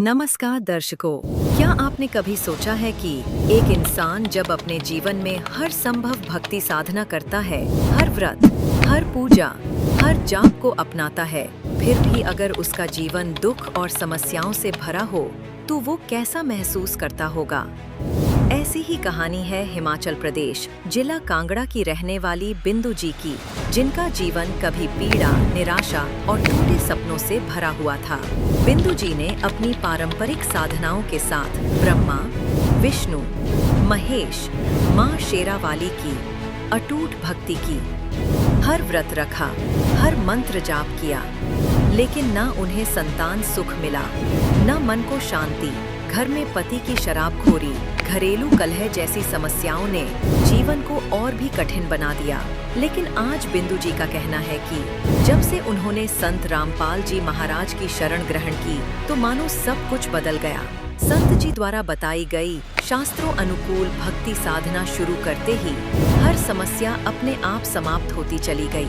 नमस्कार दर्शकों, क्या आपने कभी सोचा है कि एक इंसान जब अपने जीवन में हर संभव भक्ति साधना करता है, हर व्रत, हर पूजा, हर जाप को अपनाता है, फिर भी अगर उसका जीवन दुख और समस्याओं से भरा हो, तो वो कैसा महसूस करता होगा? ऐसी ही कहानी है हिमाचल प्रदेश, जिला कांगड़ा की रहने वाली बिंदु जी की, जिनका जीवन कभी पीड़ा, निराशा और टूटे सपनों से भरा हुआ था। बिंदु जी ने अपनी पारंपरिक साधनाओं के साथ ब्रह्मा, विष्णु, महेश, माँ शेरावाली की अटूट भक्ति की। हर व्रत रखा, हर मंत्र जाप किया, लेकिन न उन्हें संतान सुख मिला, न मन को शांति। घर में पति की शराबखोरी, घरेलू कलह जैसी समस्याओं ने जीवन को और भी कठिन बना दिया। लेकिन आज बिंदु जी का कहना है कि जब से उन्होंने संत रामपाल जी महाराज की शरण ग्रहण की, तो मानो सब कुछ बदल गया। संत जी द्वारा बताई गई शास्त्रों अनुकूल भक्ति साधना शुरू करते ही हर समस्या अपने आप समाप्त होती चली गई।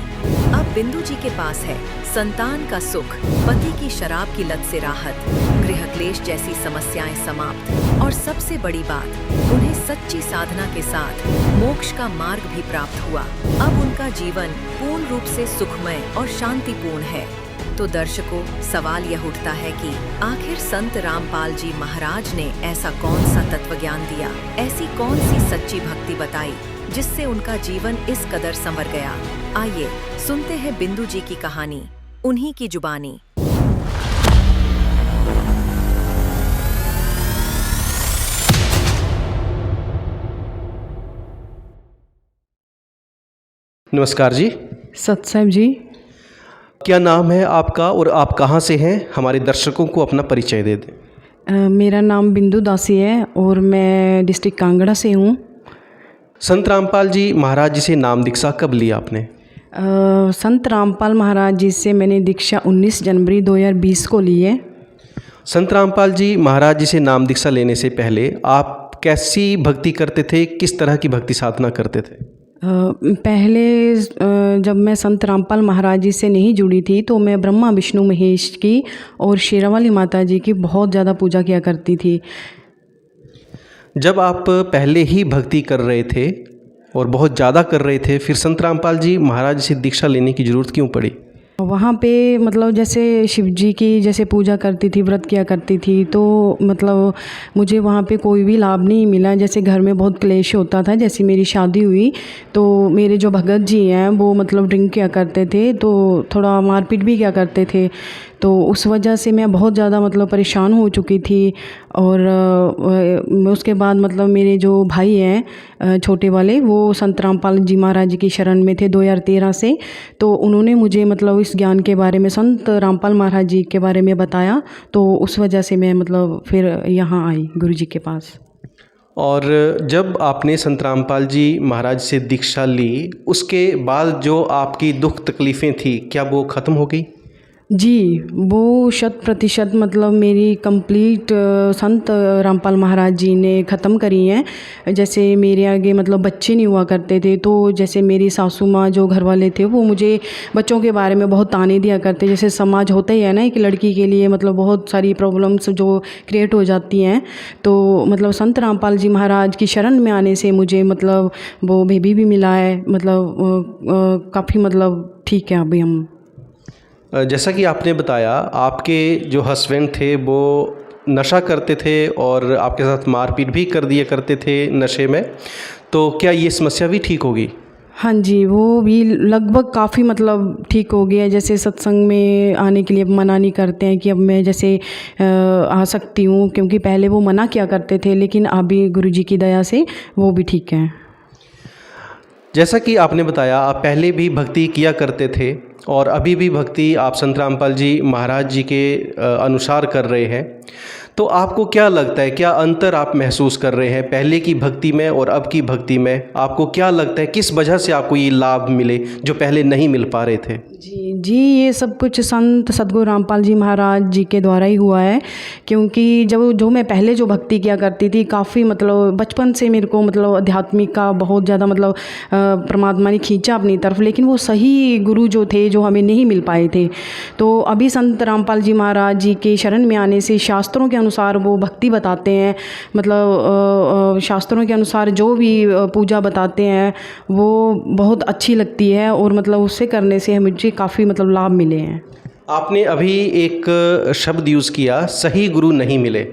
अब बिंदु जी के पास है संतान का सुख, पति की शराब की लत से राहत, गृह क्लेश जैसी समस्याएं समाप्त, और सबसे बड़ी बात, उन्हें सच्ची साधना के साथ मोक्ष का मार्ग भी प्राप्त हुआ। अब उनका जीवन पूर्ण रूप से सुखमय और शांतिपूर्ण है। तो दर्शकों, सवाल यह उठता है कि आखिर संत रामपाल जी महाराज ने ऐसा कौन सा तत्व ज्ञान दिया, ऐसी कौन सी सच्ची भक्ति बताई, जिससे उनका जीवन इस कदर संवर गया? आइए सुनते हैं बिंदु जी की कहानी, उन्हीं की जुबानी। नमस्कार जी। सतसाहिब जी। क्या नाम है आपका और आप कहाँ से हैं? हमारे दर्शकों को अपना परिचय दे दें। मेरा नाम बिंदु दासी है और मैं डिस्ट्रिक्ट कांगड़ा से हूँ। संत रामपाल जी महाराज जी से नाम दीक्षा कब लिया आपने? संत रामपाल महाराज जी से मैंने दीक्षा 19 जनवरी 2020 को ली है। संत रामपाल जी महाराज जी से नाम दीक्षा लेने से पहले आप कैसी भक्ति करते थे? किस तरह की भक्ति साधना करते थे? पहले जब मैं संत रामपाल महाराज जी से नहीं जुड़ी थी, तो मैं ब्रह्मा, विष्णु, महेश की और शेरावाली माता जी की बहुत ज़्यादा पूजा किया करती थी। जब आप पहले ही भक्ति कर रहे थे और बहुत ज़्यादा कर रहे थे, फिर संत रामपाल जी महाराज से दीक्षा लेने की ज़रूरत क्यों पड़ी? वहाँ पे मतलब जैसे शिव जी की जैसे पूजा करती थी, व्रत किया करती थी, तो मतलब मुझे वहाँ पे कोई भी लाभ नहीं मिला। जैसे घर में बहुत क्लेश होता था। जैसे मेरी शादी हुई तो मेरे जो भगत जी हैं वो मतलब ड्रिंक किया करते थे, तो थोड़ा मारपीट भी किया करते थे। तो उस वजह से मैं बहुत ज़्यादा मतलब परेशान हो चुकी थी। और उसके बाद मतलब मेरे जो भाई हैं छोटे वाले, वो संत रामपाल जी महाराज जी की शरण में थे 2013 से। तो उन्होंने मुझे मतलब इस ज्ञान के बारे में, संत रामपाल महाराज जी के बारे में बताया। तो उस वजह से मैं मतलब फिर यहाँ आई गुरु जी के पास। और जब आपने संत रामपाल जी महाराज से दीक्षा ली, उसके बाद जो आपकी दुख तकलीफ़ें थी, क्या वो ख़त्म हो गई? जी, वो 100% मतलब मेरी कंप्लीट संत रामपाल महाराज जी ने ख़त्म करी हैं। जैसे मेरे आगे मतलब बच्चे नहीं हुआ करते थे, तो जैसे मेरी सासू माँ जो घर वाले थे, वो मुझे बच्चों के बारे में बहुत ताने दिया करते। जैसे समाज होता ही है ना, एक लड़की के लिए मतलब बहुत सारी प्रॉब्लम्स जो क्रिएट हो जाती हैं। तो मतलब संत रामपाल जी महाराज की शरण में आने से मुझे मतलब वो बेबी भी मिला है। मतलब काफ़ी मतलब ठीक है अभी हम। जैसा कि आपने बताया, आपके जो हस्बैंड थे वो नशा करते थे और आपके साथ मारपीट भी कर दिया करते थे नशे में, तो क्या ये समस्या भी ठीक होगी? हाँ जी, वो भी लगभग काफ़ी मतलब ठीक हो गया। जैसे सत्संग में आने के लिए मना नहीं करते हैं कि अब मैं जैसे आ सकती हूँ, क्योंकि पहले वो मना किया करते थे, लेकिन अभी गुरु जी की दया से वो भी ठीक हैं। जैसा कि आपने बताया, आप पहले भी भक्ति किया करते थे और अभी भी भक्ति आप संत रामपाल जी महाराज जी के अनुसार कर रहे हैं। तो आपको क्या लगता है, क्या अंतर आप महसूस कर रहे हैं पहले की भक्ति में और अब की भक्ति में? आपको क्या लगता है किस वजह से आपको ये लाभ मिले जो पहले नहीं मिल पा रहे थे? जी, ये सब कुछ संत सद्गुरु रामपाल जी महाराज जी के द्वारा ही हुआ है। क्योंकि जो मैं पहले जो भक्ति किया करती थी, काफ़ी मतलब बचपन से मेरे को मतलब आध्यात्मिक का बहुत ज़्यादा मतलब परमात्मा ने खींचा अपनी तरफ, लेकिन वो सही गुरु जो थे जो हमें नहीं मिल पाए थे। तो अभी संत रामपाल जी महाराज जी के शरण में आने से शास्त्रों के अनुसार वो भक्ति बताते हैं, मतलब शास्त्रों के अनुसार जो भी पूजा बताते हैं वो बहुत अच्छी लगती है, और मतलब उससे करने से मुझे काफ़ी मतलब लाभ मिले हैं। आपने अभी एक शब्द यूज़ किया, सही गुरु नहीं मिले।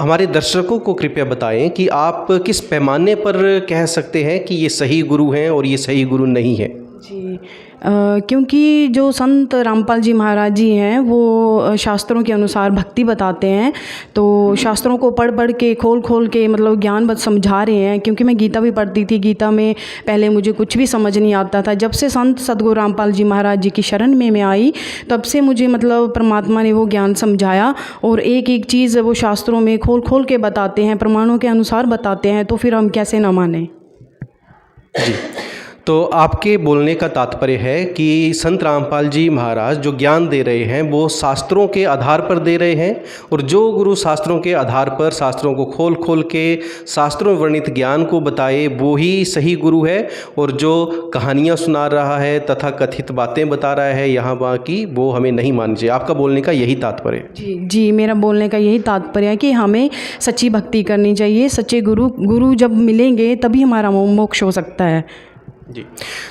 हमारे दर्शकों को कृपया बताएं कि आप किस पैमाने पर कह सकते हैं कि ये सही गुरु हैं और ये सही गुरु नहीं है। जी, क्योंकि जो संत रामपाल जी महाराज जी हैं वो शास्त्रों के अनुसार भक्ति बताते हैं, तो शास्त्रों को पढ़ पढ़ के खोल के मतलब ज्ञान बत समझा रहे हैं। क्योंकि मैं गीता भी पढ़ती थी, गीता में पहले मुझे कुछ भी समझ नहीं आता था। जब से संत सद्गुरु रामपाल जी महाराज जी की शरण में मैं आई, तब से मुझे मतलब परमात्मा ने वो ज्ञान समझाया, और एक एक चीज़ वो शास्त्रों में खोल के बताते हैं, प्रमाणों के अनुसार बताते हैं, तो फिर हम कैसे ना माने। जी, तो आपके बोलने का तात्पर्य है कि संत रामपाल जी महाराज जो ज्ञान दे रहे हैं वो शास्त्रों के आधार पर दे रहे हैं, और जो गुरु शास्त्रों के आधार पर शास्त्रों को खोल के शास्त्रों में वर्णित ज्ञान को बताए वो ही सही गुरु है, और जो कहानियाँ सुना रहा है तथा कथित बातें बता रहा है यहाँ वहाँ की, वो हमें नहीं माननी चाहिए। आपका बोलने का यही तात्पर्य है? जी, मेरा बोलने का यही तात्पर्य है कि हमें सच्ची भक्ति करनी चाहिए। सच्चे गुरु जब मिलेंगे तभी हमारा मोक्ष हो सकता है। जी,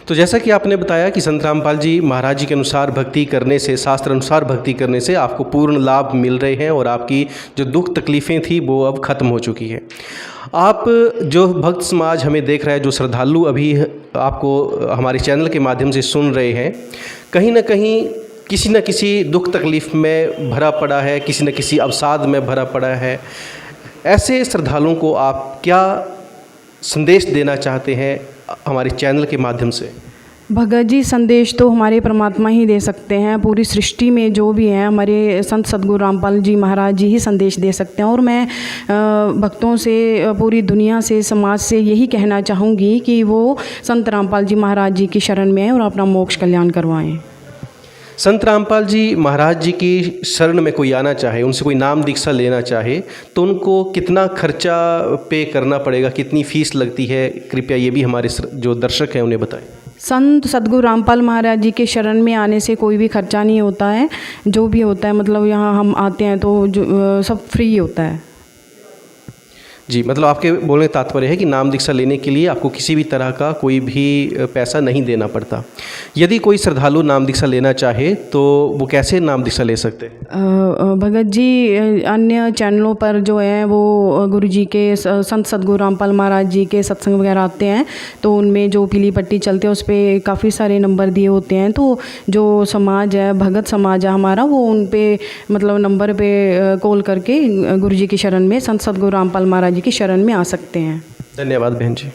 तो जैसा कि आपने बताया कि संत रामपाल जी महाराज जी के अनुसार भक्ति करने से, शास्त्र अनुसार भक्ति करने से आपको पूर्ण लाभ मिल रहे हैं, और आपकी जो दुख तकलीफ़ें थी वो अब ख़त्म हो चुकी है। आप जो भक्त समाज हमें देख रहा है, जो श्रद्धालु अभी आपको हमारे चैनल के माध्यम से सुन रहे हैं, कहीं ना कहीं किसी न किसी दुख तकलीफ़ में भरा पड़ा है, किसी न किसी अवसाद में भरा पड़ा है। ऐसे श्रद्धालुओं को आप क्या संदेश देना चाहते हैं हमारे चैनल के माध्यम से? भगत जी, संदेश तो हमारे परमात्मा ही दे सकते हैं। पूरी सृष्टि में जो भी हैं हमारे संत सद्गुरु रामपाल जी महाराज जी ही संदेश दे सकते हैं। और मैं भक्तों से, पूरी दुनिया से, समाज से यही कहना चाहूँगी कि वो संत रामपाल जी महाराज जी की शरण में आएँ और अपना मोक्ष कल्याण करवाएँ। संत रामपाल जी महाराज जी की शरण में कोई आना चाहे, उनसे कोई नाम दीक्षा लेना चाहे, तो उनको कितना खर्चा पे करना पड़ेगा, कितनी फ़ीस लगती है? कृपया ये भी हमारे जो दर्शक हैं उन्हें बताएं। संत सद्गुरु रामपाल महाराज जी के शरण में आने से कोई भी खर्चा नहीं होता है। जो भी होता है मतलब यहाँ हम आते हैं तो जो सब फ्री होता है। जी, मतलब आपके बोलने का तात्पर्य है कि नाम दीक्षा लेने के लिए आपको किसी भी तरह का कोई भी पैसा नहीं देना पड़ता। यदि कोई श्रद्धालु नाम दीक्षा लेना चाहे तो वो कैसे नाम दीक्षा ले सकते हैं? भगत जी, अन्य चैनलों पर जो है वो गुरु जी के, संत सद्गुरु रामपाल महाराज जी के सत्संग वगैरह आते हैं, तो उनमें जो पीली पट्टी चलती है उस पर काफ़ी सारे नंबर दिए होते हैं। तो जो समाज है, भगत समाज है हमारा, वो उन पे मतलब नंबर पे कॉल करके गुरु जी की शरण में, संत सद्गुरु रामपाल महाराज जी की शरण में आ सकते हैं। धन्यवाद बहन जी।